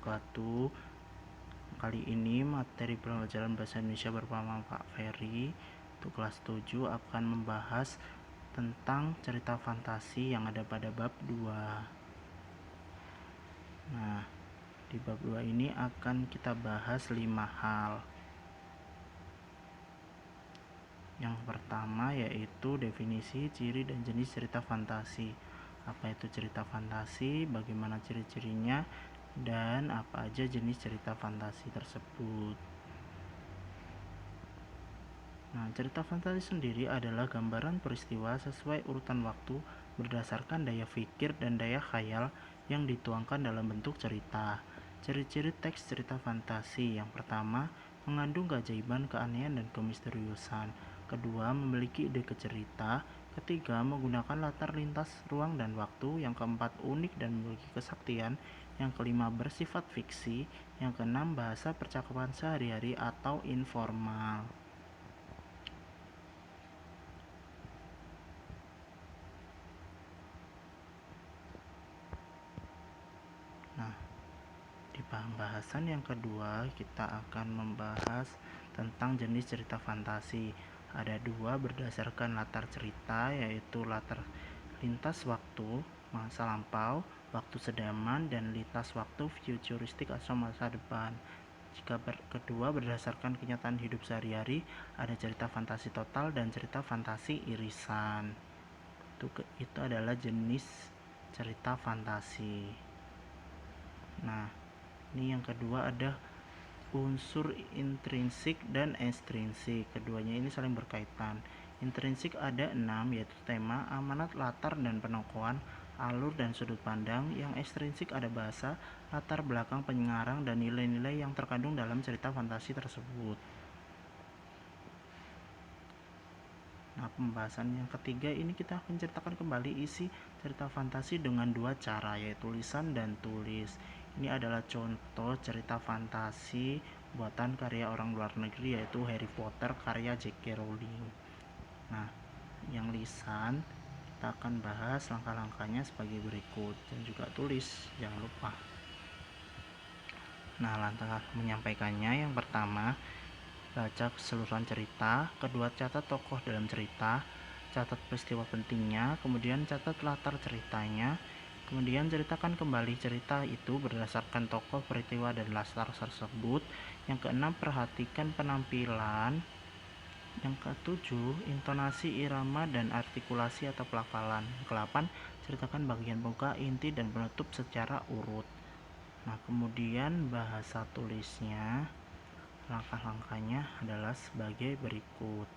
wabarakatuh. Kali ini materi pembelajaran bahasa Indonesia bersama Pak Ferry untuk kelas 7 akan membahas tentang cerita fantasi yang ada pada bab 2. Nah, di bab 2 ini akan kita bahas 5 hal. Yang pertama yaitu definisi, ciri, dan jenis cerita fantasi. Apa itu cerita fantasi, bagaimana ciri-cirinya, dan apa aja jenis cerita fantasi tersebut. Nah, cerita fantasi sendiri adalah gambaran peristiwa sesuai urutan waktu berdasarkan daya pikir dan daya khayal yang dituangkan dalam bentuk cerita. Ciri-ciri teks cerita fantasi: yang pertama, mengandung keajaiban, keanehan, dan kemisteriusan. Kedua, memiliki ide ke cerita. Ketiga, menggunakan latar lintas ruang dan waktu. Yang keempat, unik dan memiliki kesaktian. Yang kelima, bersifat fiksi. Yang keenam, bahasa percakapan sehari-hari atau informal. Nah, di pembahasan yang kedua kita akan membahas tentang jenis cerita fantasi. Ada dua berdasarkan latar cerita, yaitu latar lintas waktu, masa lampau, waktu sedaman, dan lintas waktu futuristik atau masa depan. Jika kedua berdasarkan kenyataan hidup sehari-hari, ada cerita fantasi total dan cerita fantasi irisan. Itu adalah jenis cerita fantasi. Nah, ini yang kedua ada unsur intrinsik dan ekstrinsik. Keduanya ini saling berkaitan. Intrinsik ada 6, yaitu tema, amanat, latar, dan penokohan, alur, dan sudut pandang. Yang ekstrinsik ada bahasa, latar belakang pengarang, dan nilai-nilai yang terkandung dalam cerita fantasi tersebut. Nah, pembahasan yang ketiga ini kita menceritakan kembali isi cerita fantasi dengan dua cara, yaitu lisan dan tulis. Ini adalah contoh cerita fantasi buatan karya orang luar negeri, yaitu Harry Potter karya J.K. Rowling. Nah, yang lisan kita akan bahas langkah-langkahnya sebagai berikut, dan juga tulis, jangan lupa. Nah, langkah menyampaikannya: yang pertama, baca keseluruhan cerita. Kedua, catat tokoh dalam cerita, catat peristiwa pentingnya, kemudian catat latar ceritanya, kemudian ceritakan kembali cerita itu berdasarkan tokoh, peristiwa, dan latar tersebut. Yang keenam, perhatikan penampilan. Yang ketujuh, intonasi, irama, dan artikulasi atau pelafalan. Yang kedelapan, ceritakan bagian pembuka, inti, dan penutup secara urut. Nah, kemudian bahasa tulisnya, langkah-langkahnya adalah sebagai berikut.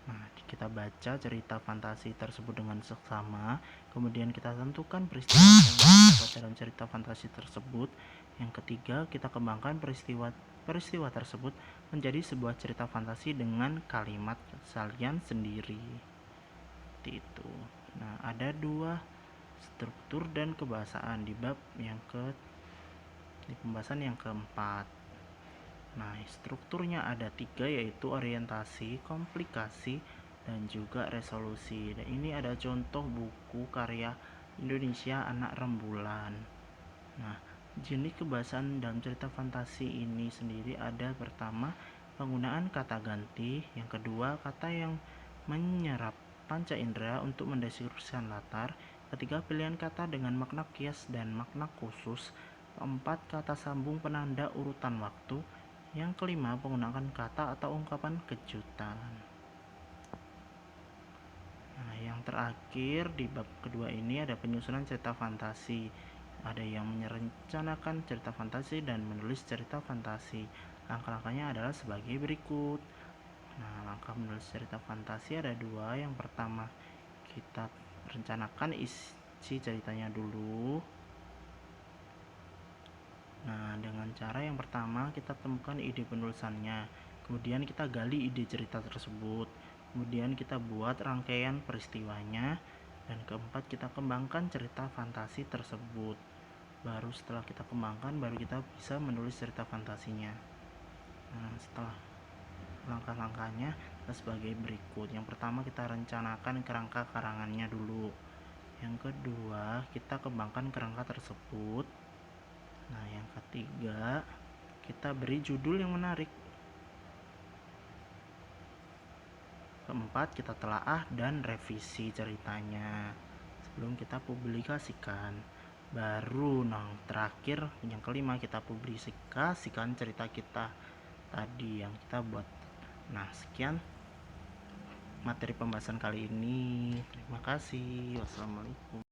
Nah, kita baca cerita fantasi tersebut dengan seksama, kemudian kita tentukan peristiwa yang terdapat dalam cerita fantasi tersebut. Yang ketiga, kita kembangkan peristiwa tersebut menjadi sebuah cerita fantasi dengan kalimat salian sendiri. Seperti itu. Nah, ada dua struktur dan kebahasaan di pembahasan yang keempat. Nah, strukturnya ada 3, yaitu orientasi, komplikasi, dan juga resolusi. Dan ini ada contoh buku karya Indonesia Anak Rembulan. Nah, jenis kebahasaan dalam cerita fantasi ini sendiri ada: pertama, penggunaan kata ganti. Yang kedua, kata yang menyerap panca indera untuk mendeskripsikan latar. Ketiga, pilihan kata dengan makna kias dan makna khusus. Keempat, kata sambung penanda urutan waktu. Yang kelima, penggunaan kata atau ungkapan kejutan. Nah, yang terakhir di bab kedua ini ada penyusunan cerita fantasi. Ada yang merencanakan cerita fantasi dan menulis cerita fantasi. Langkah-langkahnya adalah sebagai berikut. Nah, langkah menulis cerita fantasi ada 2. Yang pertama, kita rencanakan isi ceritanya dulu. Nah, dengan cara yang pertama kita temukan ide penulisannya, kemudian kita gali ide cerita tersebut, kemudian kita buat rangkaian peristiwanya, dan keempat, kita kembangkan cerita fantasi tersebut. Baru setelah kita kembangkan, baru kita bisa menulis cerita fantasinya. Nah, setelah langkah-langkahnya sebagai berikut. Yang pertama, kita rencanakan kerangka karangannya dulu. Yang kedua, kita kembangkan kerangka tersebut. Nah, yang ketiga, kita beri judul yang menarik. Keempat, kita telaah dan revisi ceritanya sebelum kita publikasikan. Baru terakhir yang kelima, kita publikasikan cerita kita tadi yang kita buat. Nah, sekian materi pembahasan kali ini. Terima kasih. Wassalamualaikum.